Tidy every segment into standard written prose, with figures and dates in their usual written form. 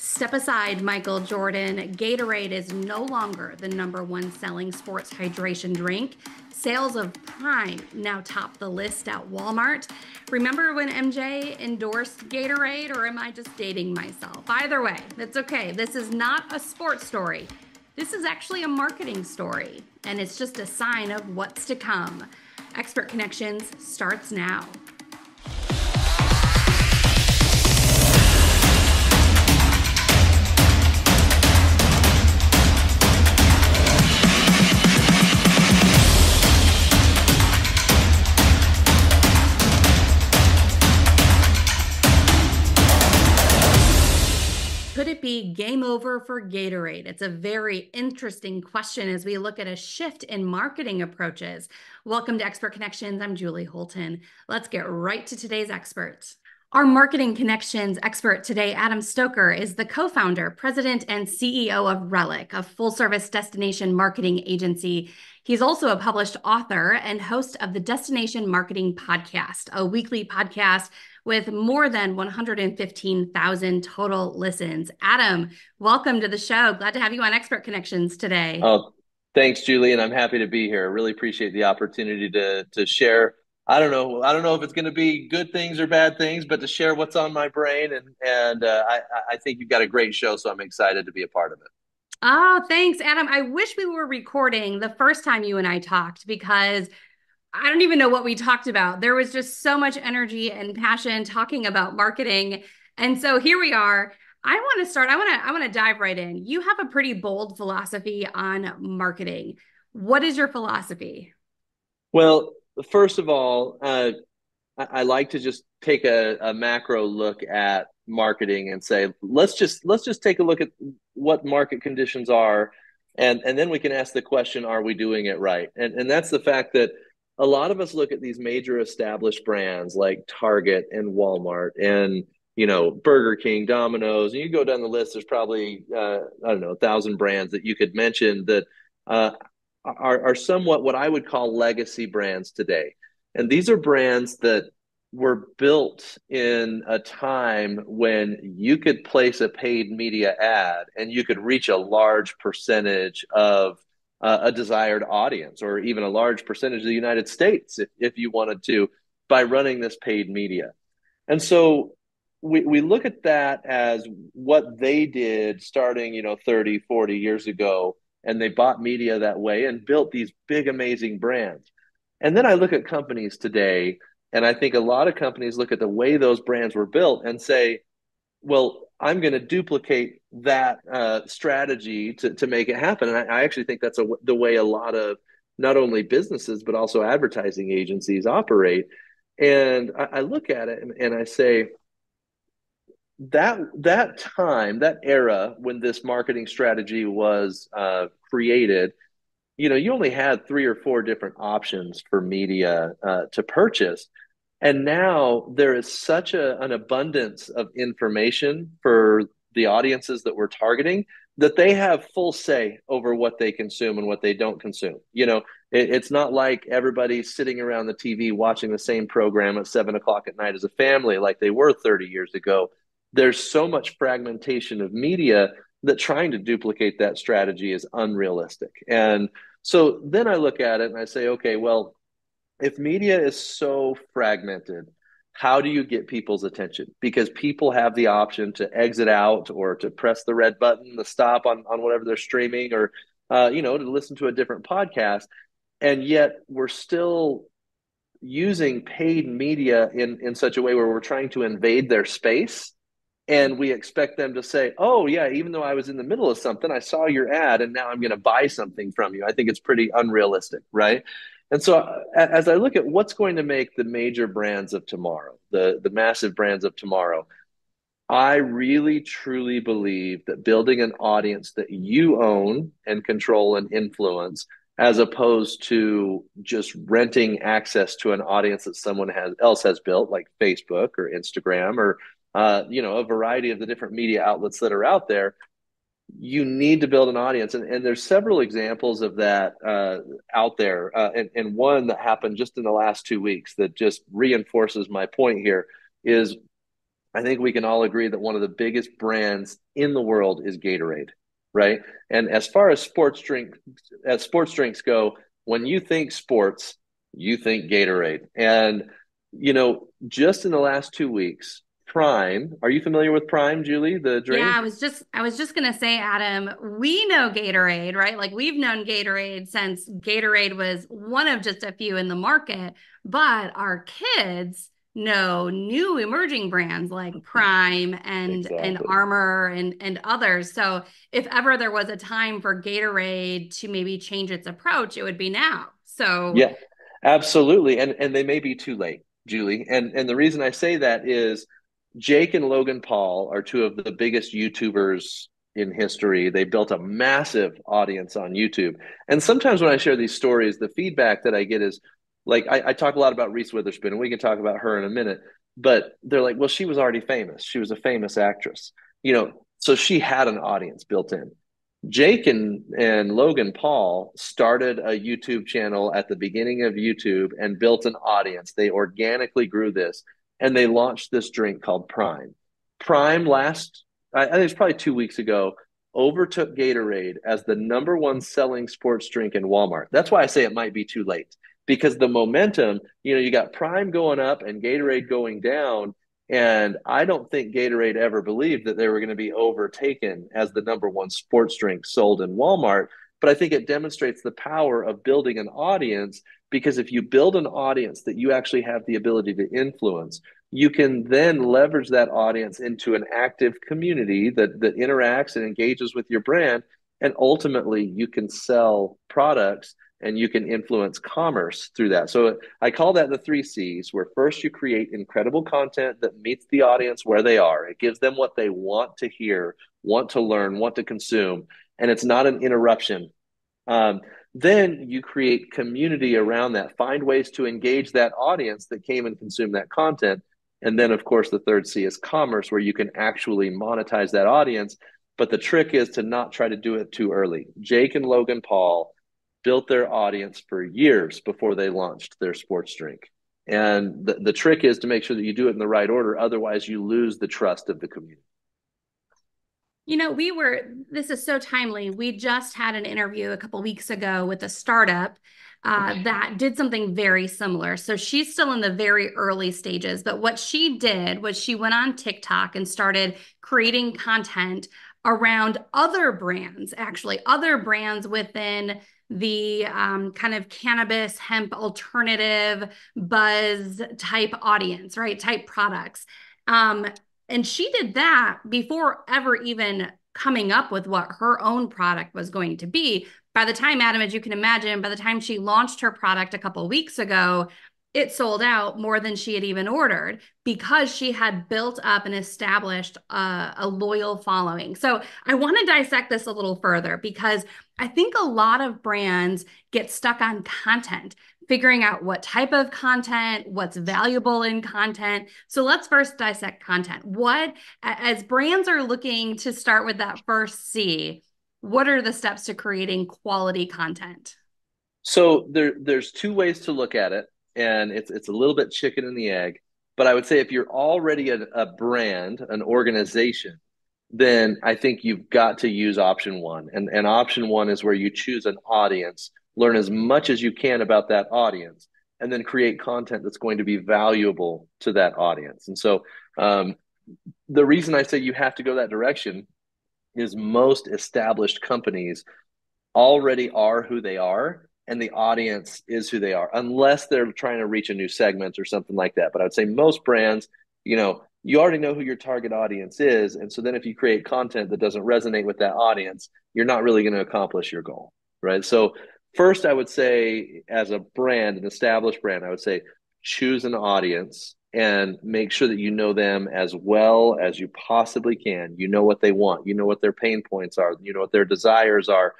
Step aside, Michael Jordan. Gatorade is no longer the number one selling sports hydration drink. Sales of Prime now top the list at Walmart. Remember when MJ endorsed Gatorade, or am I just dating myself? Either way, it's okay. This is not a sports story. This is actually a marketing story, and it's just a sign of what's to come. Expert Connections starts now. Could it be game over for Gatorade? It's a very interesting question as we look at a shift in marketing approaches. Welcome to Expert Connections. I'm Julie Holton. Let's get right to today's expert. Our marketing connections expert today, Adam Stoker, is the co-founder, president, and CEO of Relic, a full-service destination marketing agency. He's also a published author and host of the Destination Marketing Podcast, a weekly podcast with more than 115,000 total listens. Adam, welcome to the show. Glad to have you on Expert Connections today. Oh, thanks, Julie, and I'm happy to be here. I really appreciate the opportunity to share. I don't know if it's going to be good things or bad things, but to share what's on my brain, and I think you've got a great show, so I'm excited to be a part of it. Oh, thanks, Adam. I wish we were recording the first time you and I talked because I don't even know what we talked about. There was just so much energy and passion talking about marketing. And so here we are. I want to start. I want to dive right in. You have a pretty bold philosophy on marketing. What is your philosophy? Well, first of all, I like to just take a macro look at marketing and say, let's just take a look at what market conditions are, and then we can ask the question, are we doing it right? And that's the fact that a lot of us look at these major established brands like Target and Walmart and Burger King, Domino's, and you go down the list. There's probably I don't know 1,000 brands that you could mention that uh, are somewhat what I would call legacy brands today. And these are brands that were built in a time when you could place a paid media ad and you could reach a large percentage of a desired audience, or even a large percentage of the United States, if you wanted to, by running this paid media. And so we look at that as what they did starting, 30, 40 years ago, and they bought media that way and built these big, amazing brands. And then I look at companies today, and I think a lot of companies look at the way those brands were built and say, well, I'm going to duplicate that strategy to make it happen. And I actually think that's the way a lot of not only businesses, but also advertising agencies operate. And I look at it and I say, that time, that era when this marketing strategy was created, you only had three or four different options for media to purchase. And now there is such an abundance of information for the audiences that we're targeting that they have full say over what they consume and what they don't consume. It's not like everybody's sitting around the TV watching the same program at 7 o'clock at night as a family like they were 30 years ago. There's so much fragmentation of media that trying to duplicate that strategy is unrealistic. And so then I look at it and I say, okay, well, if media is so fragmented, how do you get people's attention? Because people have the option to exit out or to press the red button, to stop on whatever they're streaming, or to listen to a different podcast. And yet we're still using paid media in such a way where we're trying to invade their space, and we expect them to say, oh yeah, even though I was in the middle of something, I saw your ad and now I'm going to buy something from you. I think it's pretty unrealistic, right? And so as I look at what's going to make the major brands of tomorrow, the massive brands of tomorrow, I really truly believe that building an audience that you own and control and influence, as opposed to just renting access to an audience that else has built, like Facebook or Instagram or a variety of the different media outlets that are out there. You need to build an audience, and there's several examples of that out there, and one that happened just in the last 2 weeks that just reinforces my point here is I think we can all agree that one of the biggest brands in the world is Gatorade, right? And as far as sports drinks go, when you think sports, you think Gatorade. And just in the last 2 weeks, Prime, are you familiar with Prime, Julie, the Yeah, drink? I was just gonna say, Adam, we know Gatorade, right? Like we've known Gatorade since Gatorade was one of just a few in the market, but our kids know new emerging brands like Prime and Exactly. Armor and others. So if ever there was a time for Gatorade to maybe change its approach, it would be now. So Yeah, absolutely. And they may be too late, Julie. And the reason I say that is Jake and Logan Paul are two of the biggest YouTubers in history. They built a massive audience on YouTube. And sometimes when I share these stories, the feedback that I get is like I talk a lot about Reese Witherspoon, and we can talk about her in a minute, but they're like, well, she was already famous. She was a famous actress, so she had an audience built in. Jake and Logan Paul started a YouTube channel at the beginning of YouTube and built an audience. They organically grew this and they launched this drink called Prime. Prime I think it's probably 2 weeks ago, overtook Gatorade as the number one selling sports drink in Walmart. That's why I say it might be too late because the momentum, you got Prime going up and Gatorade going down. And I don't think Gatorade ever believed that they were going to be overtaken as the number one sports drink sold in Walmart. But I think it demonstrates the power of building an audience because if you build an audience that you actually have the ability to influence, you can then leverage that audience into an active community that interacts and engages with your brand. And ultimately, you can sell products and you can influence commerce through that. So I call that the 3 C's, where first you create incredible content that meets the audience where they are. It gives them what they want to hear, want to learn, want to consume, and it's not an interruption. Then you create community around that, find ways to engage that audience that came and consumed that content. And then, of course, the third C is commerce, where you can actually monetize that audience. But the trick is to not try to do it too early. Jake and Logan Paul built their audience for years before they launched their sports drink. And the trick is to make sure that you do it in the right order. Otherwise, you lose the trust of the community. this is so timely. We just had an interview a couple weeks ago with a startup that did something very similar. So she's still in the very early stages, but what she did was she went on TikTok and started creating content around other brands, actually, other brands within the kind of cannabis hemp alternative buzz type audience, right? Type products. Um, and she did that before ever even coming up with what her own product was going to be. By the time, Adam, as you can imagine, by the time she launched her product a couple weeks ago, it sold out more than she had even ordered because she had built up and established a loyal following. So I want to dissect this a little further because I think a lot of brands get stuck on content, figuring out what type of content, what's valuable in content. So let's first dissect content. As brands are looking to start with that first C, what are the steps to creating quality content? So there's two ways to look at it, and it's a little bit chicken and the egg. But I would say if you're already a brand, an organization, then I think you've got to use option one. And option one is where you choose an audience, learn as much as you can about that audience, and then create content that's going to be valuable to that audience. And so the reason I say you have to go that direction is most established companies already are who they are and the audience is who they are, unless they're trying to reach a new segment or something like that. But I would say most brands, you already know who your target audience is. And so then if you create content that doesn't resonate with that audience, you're not really going to accomplish your goal, right? So first, I would say as a brand, an established brand, I would say choose an audience and make sure that you know them as well as you possibly can. You know what they want, you know what their pain points are, you know what their desires are,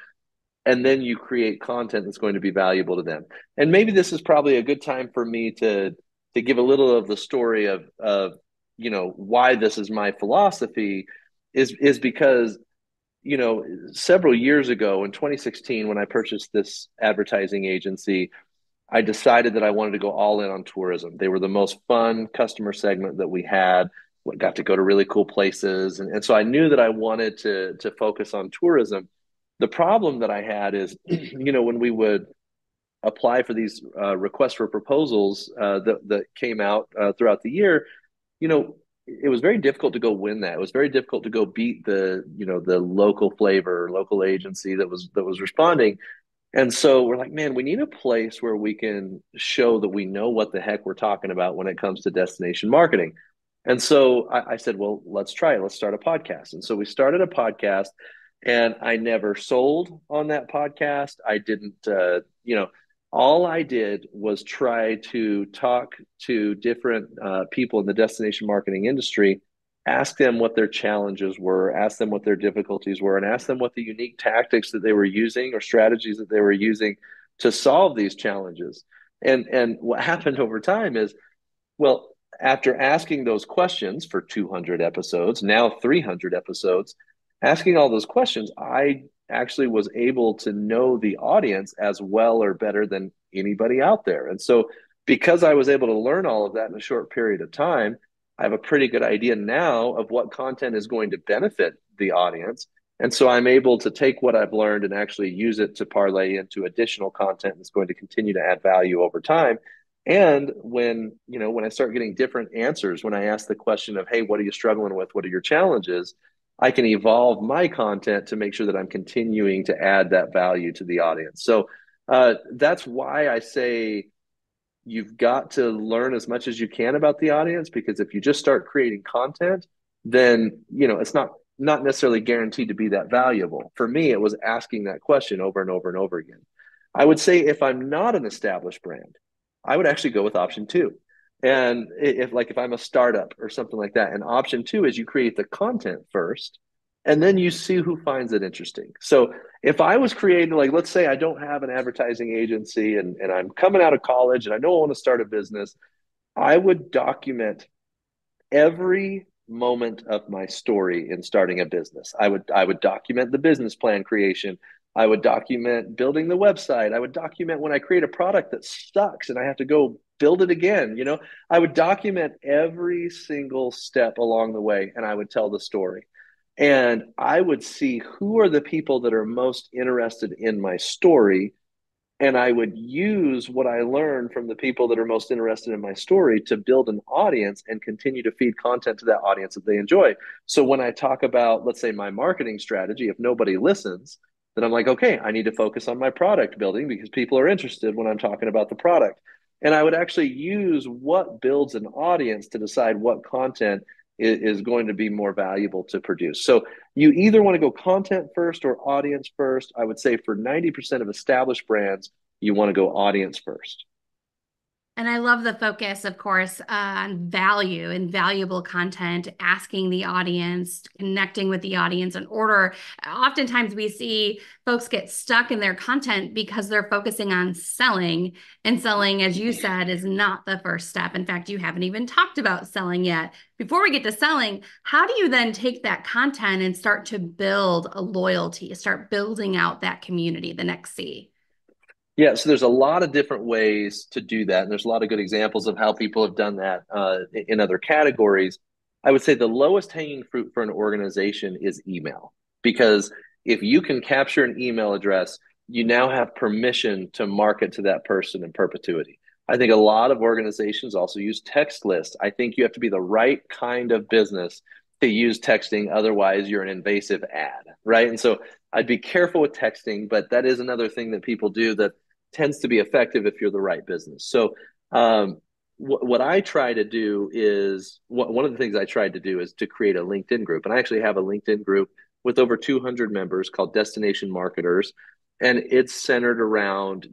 and then you create content that's going to be valuable to them. And maybe this is probably a good time for me to give a little of the story of why this is my philosophy is because several years ago in 2016 when I purchased this advertising agency, I decided that I wanted to go all in on tourism. They were the most fun customer segment that we had. got to go to really cool places. And so I knew that I wanted to focus on tourism. The problem that I had is, when we would apply for these requests for proposals that came out throughout the year, you know, it was very difficult to go win that. It was very difficult to go beat the local flavor, local agency that was responding. And so we're like, man, we need a place where we can show that we know what the heck we're talking about when it comes to destination marketing. And so I said, well, let's try it. Let's start a podcast. And so we started a podcast, and I never sold on that podcast. I didn't, all I did was try to talk to different people in the destination marketing industry, ask them what their challenges were, ask them what their difficulties were, and ask them what the unique tactics that they were using or strategies that they were using to solve these challenges. And what happened over time is, well, after asking those questions for 200 episodes, now 300 episodes, asking all those questions, I actually was able to know the audience as well or better than anybody out there. And so, because I was able to learn all of that in a short period of time, I have a pretty good idea now of what content is going to benefit the audience. And so I'm able to take what I've learned and actually use it to parlay into additional content that's going to continue to add value over time. And when I start getting different answers, when I ask the question of, hey, what are you struggling with? What are your challenges? I can evolve my content to make sure that I'm continuing to add that value to the audience. So that's why I say you've got to learn as much as you can about the audience, because if you just start creating content, then it's not necessarily guaranteed to be that valuable. For me, it was asking that question over and over and over again. I would say if I'm not an established brand, I would actually go with option two. And if I'm a startup or something like that, and option two is you create the content first, and then you see who finds it interesting. So if I was creating, like, let's say I don't have an advertising agency, and I'm coming out of college and I know I want to start a business, I would document every moment of my story in starting a business. I would document the business plan creation. I would document building the website. I would document when I create a product that sucks and I have to go build it again. I would document every single step along the way, and I would tell the story. And I would see who are the people that are most interested in my story, and I would use what I learned from the people that are most interested in my story to build an audience and continue to feed content to that audience that they enjoy. So when I talk about, let's say, my marketing strategy, if nobody listens, then I'm like, okay, I need to focus on my product building because people are interested when I'm talking about the product. And I would actually use what builds an audience to decide what content is going to be more valuable to produce. So you either want to go content first or audience first. I would say for 90% of established brands, you want to go audience first. And I love the focus, of course, on value and valuable content, asking the audience, connecting with the audience in order. Oftentimes we see folks get stuck in their content because they're focusing on selling. And selling, as you said, is not the first step. In fact, you haven't even talked about selling yet. Before we get to selling, how do you then take that content and start to build a loyalty, start building out that community, the next C? Yeah, so there's a lot of different ways to do that, and there's a lot of good examples of how people have done that in other categories. I would say the lowest hanging fruit for an organization is email, because if you can capture an email address, you now have permission to market to that person in perpetuity. I think a lot of organizations also use text lists. I think you have to be the right kind of business to use texting. Otherwise, you're an invasive ad, right? And so I'd be careful with texting, but that is another thing that people do that tends to be effective if you're the right business. So, what I try to do is one of the things I tried to do is to create a LinkedIn group. And I actually have a LinkedIn group with over 200 members called Destination Marketers. And it's centered around,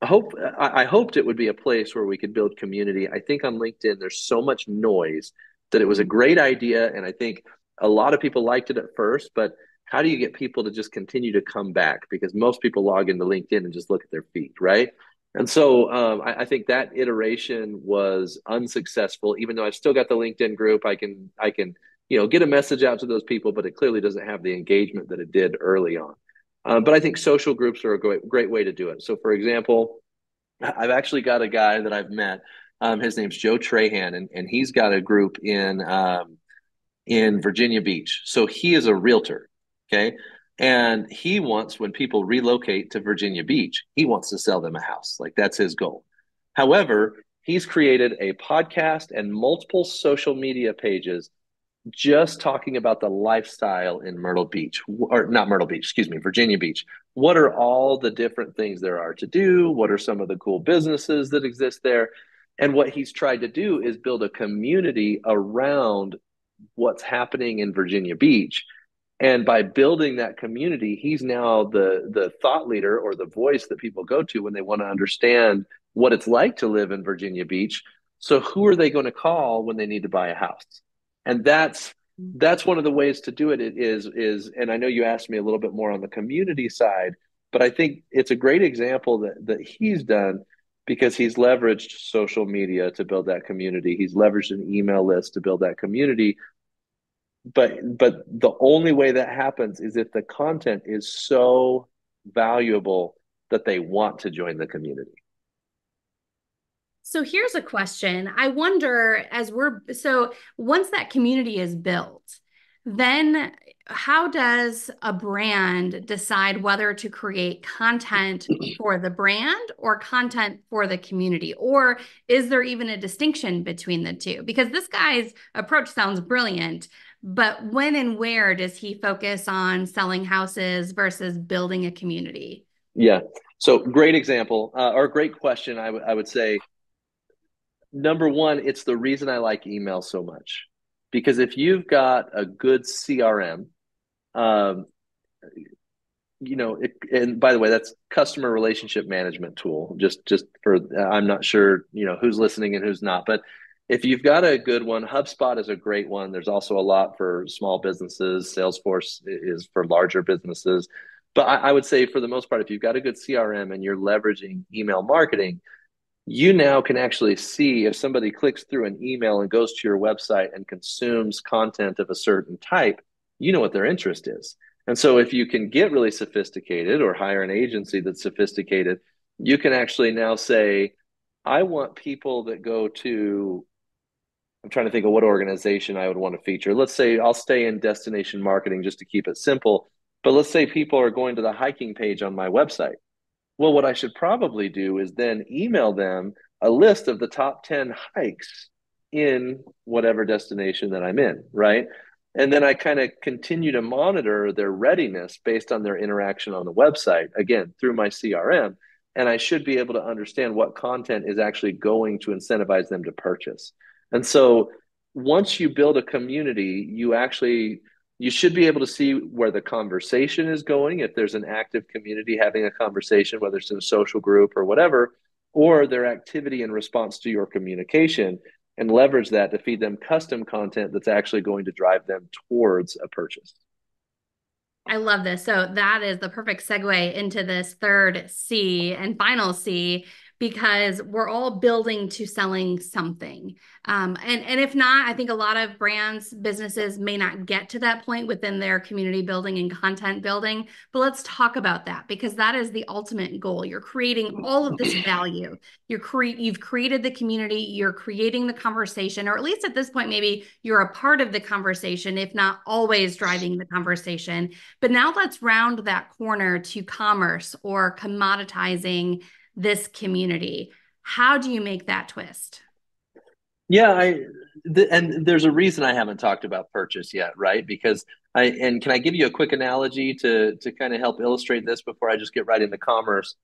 I hoped it would be a place where we could build community. I think on LinkedIn, there's so much noise that it was a great idea. And I think a lot of people liked it at first, but how do you get people to just continue to come back? Because most people log into LinkedIn and just look at their feed, right? And so I think that iteration was unsuccessful. Even though I've still got the LinkedIn group, I can get a message out to those people, but it clearly doesn't have the engagement that it did early on. But I think social groups are a great way to do it. So, for example, I've actually got a guy that I've met His name's Joe Trahan, and he's got a group in Virginia Beach. So he is a realtor, okay? And he wants, when people relocate to Virginia Beach, he wants to sell them a house. Like that's his goal. However, he's created a podcast and multiple social media pages just talking about the lifestyle in Myrtle Beach, or not Myrtle Beach, excuse me, Virginia Beach. What are all the different things there are to do? What are some of the cool businesses that exist there? And what he's tried to do is build a community around what's happening in Virginia Beach. And by building that community, he's now the thought leader or the voice that people go to when they want to understand what it's like to live in Virginia Beach. So who are they going to call when they need to buy a house? And that's one of the ways to do it. It is, and I know you asked me a little bit more on the community side, but I think it's a great example that he's done because he's leveraged social media to build that community. He's leveraged an email list to build that community. But the only way that happens is if the content is so valuable that they want to join the community. So here's a question. I wonder, so once that community is built, then how does a brand decide whether to create content for the brand or content for the community? Or is there even a distinction between the two? Because this guy's approach sounds brilliant, but when and where does he focus on selling houses versus building a community? Yeah. So great example or great question. I would say number one, it's the reason I like email so much because if you've got a good CRM, um, and by the way, that's customer relationship management tool. Just for I'm not sure who's listening and who's not, but if you've got a good one, HubSpot is a great one. There's also a lot for small businesses. Salesforce is for larger businesses. But I would say for the most part, if you've got a good CRM and you're leveraging email marketing, you now can actually see if somebody clicks through an email and goes to your website and consumes content of a certain type, you know what their interest is. And so if you can get really sophisticated or hire an agency that's sophisticated, you can actually now say, I want people that go to, I'm trying to think of what organization I would want to feature. Let's say I'll stay in destination marketing just to keep it simple. But let's say people are going to the hiking page on my website. Well, what I should probably do is then email them a list of the top 10 hikes in whatever destination that I'm in, right? And then I kind of continue to monitor their readiness based on their interaction on the website, again, through my CRM. And I should be able to understand what content is actually going to incentivize them to purchase. And so once you build a community, you should be able to see where the conversation is going. If there's an active community having a conversation, whether it's in a social group or whatever, or their activity in response to your communication, and leverage that to feed them custom content that's actually going to drive them towards a purchase. I love this. So that is the perfect segue into this third C and final C, because we're all building to selling something. And if not, I think a lot of brands, businesses may not get to that point within their community building and content building. But let's talk about that because that is the ultimate goal. You're creating all of this value. You've created the community, you're creating the conversation, or at least at this point, maybe you're a part of the conversation, if not always driving the conversation. But now let's round that corner to commerce or commoditizing this community. How do you make that twist? Yeah, and there's a reason I haven't talked about purchase yet, right? Because and can I give you a quick analogy to kind of help illustrate this before I just get right into commerce?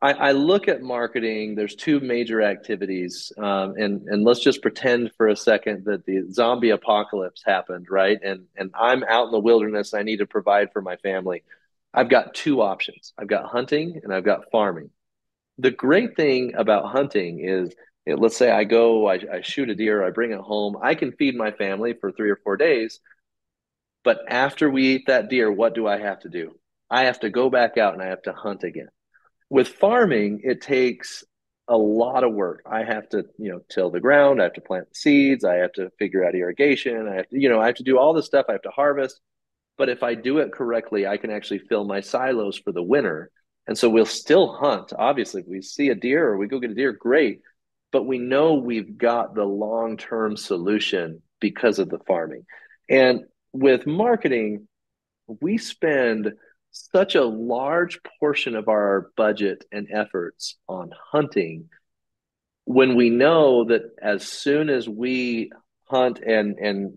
I look at marketing. There's two major activities, and let's just pretend for a second that the zombie apocalypse happened, right? And I'm out in the wilderness. I need to provide for my family. I've got two options. I've got hunting and I've got farming. The great thing about hunting is, let's say I go, I shoot a deer, I bring it home, I can feed my family for 3 or 4 days. But after we eat that deer, what do I have to do? I have to go back out and I have to hunt again. With farming, it takes a lot of work. I have to, till the ground. I have to plant the seeds. I have to figure out irrigation. I have to do all this stuff. I have to harvest. But if I do it correctly, I can actually fill my silos for the winter. And so we'll still hunt. Obviously, if we see a deer or we go get a deer, great. but we know we've got the long-term solution because of the farming. And with marketing, we spend such a large portion of our budget and efforts on hunting when we know that as soon as we hunt and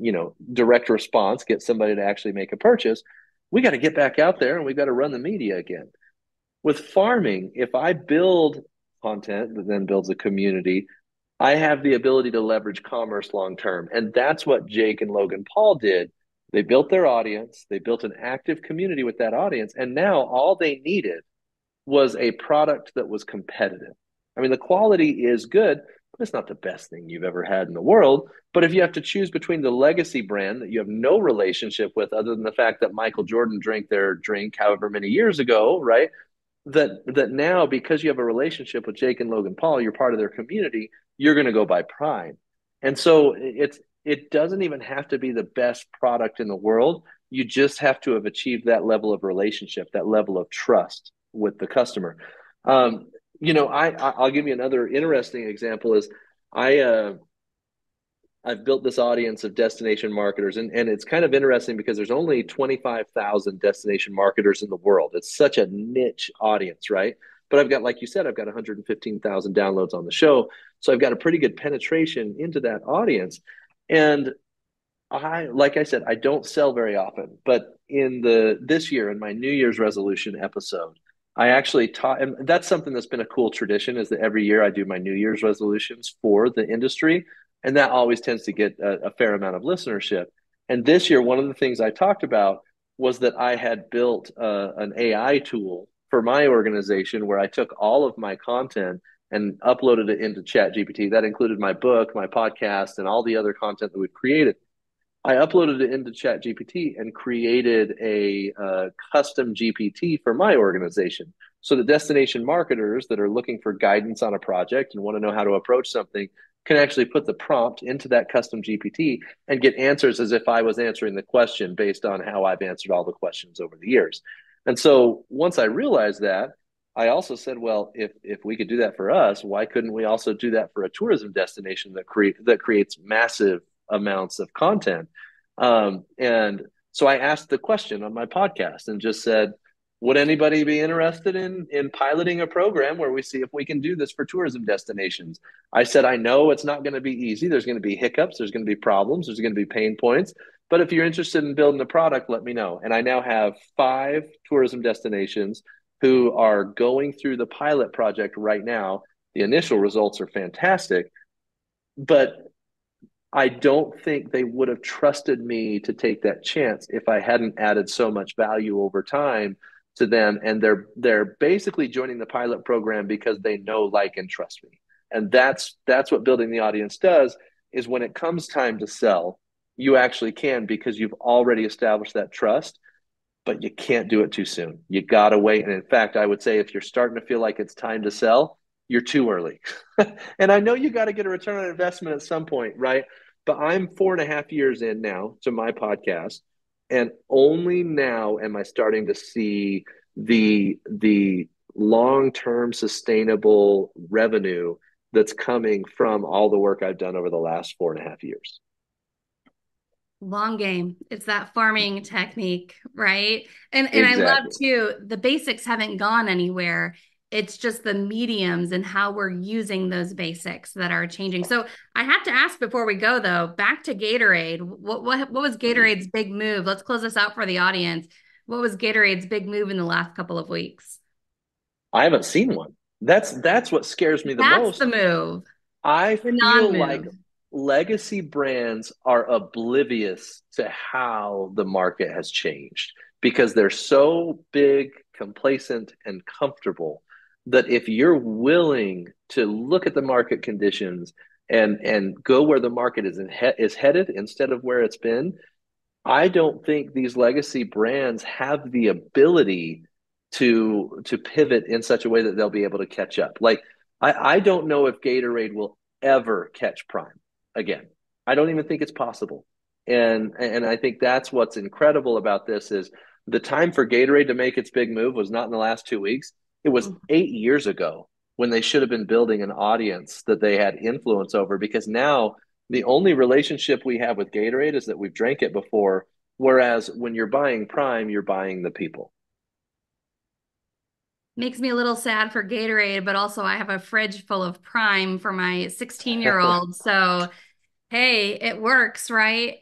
direct response, get somebody to actually make a purchase, we got to get back out there and we got to run the media again. With farming, if I build content that then builds a community, I have the ability to leverage commerce long term. And that's what Jake and Logan Paul did. They built their audience, they built an active community with that audience, and now all they needed was a product that was competitive. I mean, the quality is good, but it's not the best thing you've ever had in the world. But if you have to choose between the legacy brand that you have no relationship with, other than the fact that Michael Jordan drank their drink however many years ago, right? That now, because you have a relationship with Jake and Logan Paul, you're part of their community, you're going to go buy Prime. And so it doesn't even have to be the best product in the world. You just have to have achieved that level of relationship, that level of trust with the customer. I'll give you another interesting example is I I've built this audience of destination marketers, and it's kind of interesting because there's only 25,000 destination marketers in the world. It's such a niche audience, right? But I've got, like you said, I've got 115,000 downloads on the show. So I've got a pretty good penetration into that audience. And like I said, I don't sell very often, but this year in my New Year's resolution episode, I actually taught, and that's something that's been a cool tradition is that every year I do my New Year's resolutions for the industry. And that always tends to get a fair amount of listenership. And this year, one of the things I talked about was that I had built an AI tool for my organization where I took all of my content and uploaded it into ChatGPT. That included my book, my podcast, and all the other content that we've created. I uploaded it into ChatGPT and created a custom GPT for my organization. So the destination marketers that are looking for guidance on a project and want to know how to approach something can actually put the prompt into that custom GPT and get answers as if I was answering the question based on how I've answered all the questions over the years. And so once I realized that, I also said, well, if we could do that for us, why couldn't we also do that for a tourism destination that creates massive amounts of content? And so I asked the question on my podcast and just said, would anybody be interested in piloting a program where we see if we can do this for tourism destinations? I said, I know it's not going to be easy. There's going to be hiccups. There's going to be problems. There's going to be pain points. But if you're interested in building a product, let me know. And I now have 5 tourism destinations who are going through the pilot project right now. The initial results are fantastic, but I don't think they would have trusted me to take that chance if I hadn't added so much value over time to them. And they're basically joining the pilot program because they know, like, and trust me. And that's what building the audience does, is when it comes time to sell, you actually can, because you've already established that trust, but you can't do it too soon. You got to wait. And in fact, I would say if you're starting to feel like it's time to sell, you're too early. And I know you got to get a return on investment at some point, right? But I'm 4.5 years in now to my podcast, and only now am I starting to see the long-term sustainable revenue that's coming from all the work I've done over the last 4.5 years. Long game. It's that farming technique, right? And I love Exactly. too, the basics haven't gone anywhere. It's just the mediums and how we're using those basics that are changing. So I have to ask before we go though, back to Gatorade. What was Gatorade's big move? Let's close this out for the audience. What was Gatorade's big move in the last couple of weeks? I haven't seen one. That's what scares me the That's the most. move, I the feel like non-move. legacy brands are oblivious to how the market has changed because they're so big, complacent, and comfortable that if you're willing to look at the market conditions and go where the market is headed instead of where it's been, I don't think these legacy brands have the ability to pivot in such a way that they'll be able to catch up. Like I don't know if Gatorade will ever catch Prime again. I don't even think it's possible. And I think that's what's incredible about this is the time for Gatorade to make its big move was not in the last 2 weeks. It was 8 years ago. when they should have been building an audience that they had influence over, because now the only relationship we have with Gatorade is that we've drank it before. Whereas when you're buying Prime, you're buying the people. Makes me a little sad for Gatorade, but also I have a fridge full of Prime for my 16-year-old. So, hey, it works, right?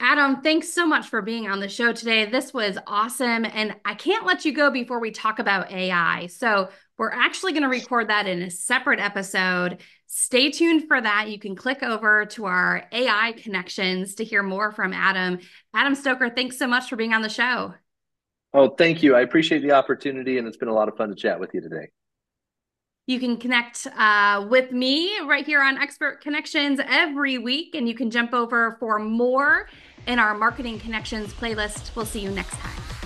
Adam, thanks so much for being on the show today. This was awesome. And I can't let you go before we talk about AI. So, we're actually going to record that in a separate episode. Stay tuned for that. You can click over to our AI connections to hear more from Adam. Adam Stoker, thanks so much for being on the show. Oh, thank you. I appreciate the opportunity, and it's been a lot of fun to chat with you today. You can connect with me right here on Expert Connections every week, and you can jump over for more in our Marketing Connections playlist. We'll see you next time.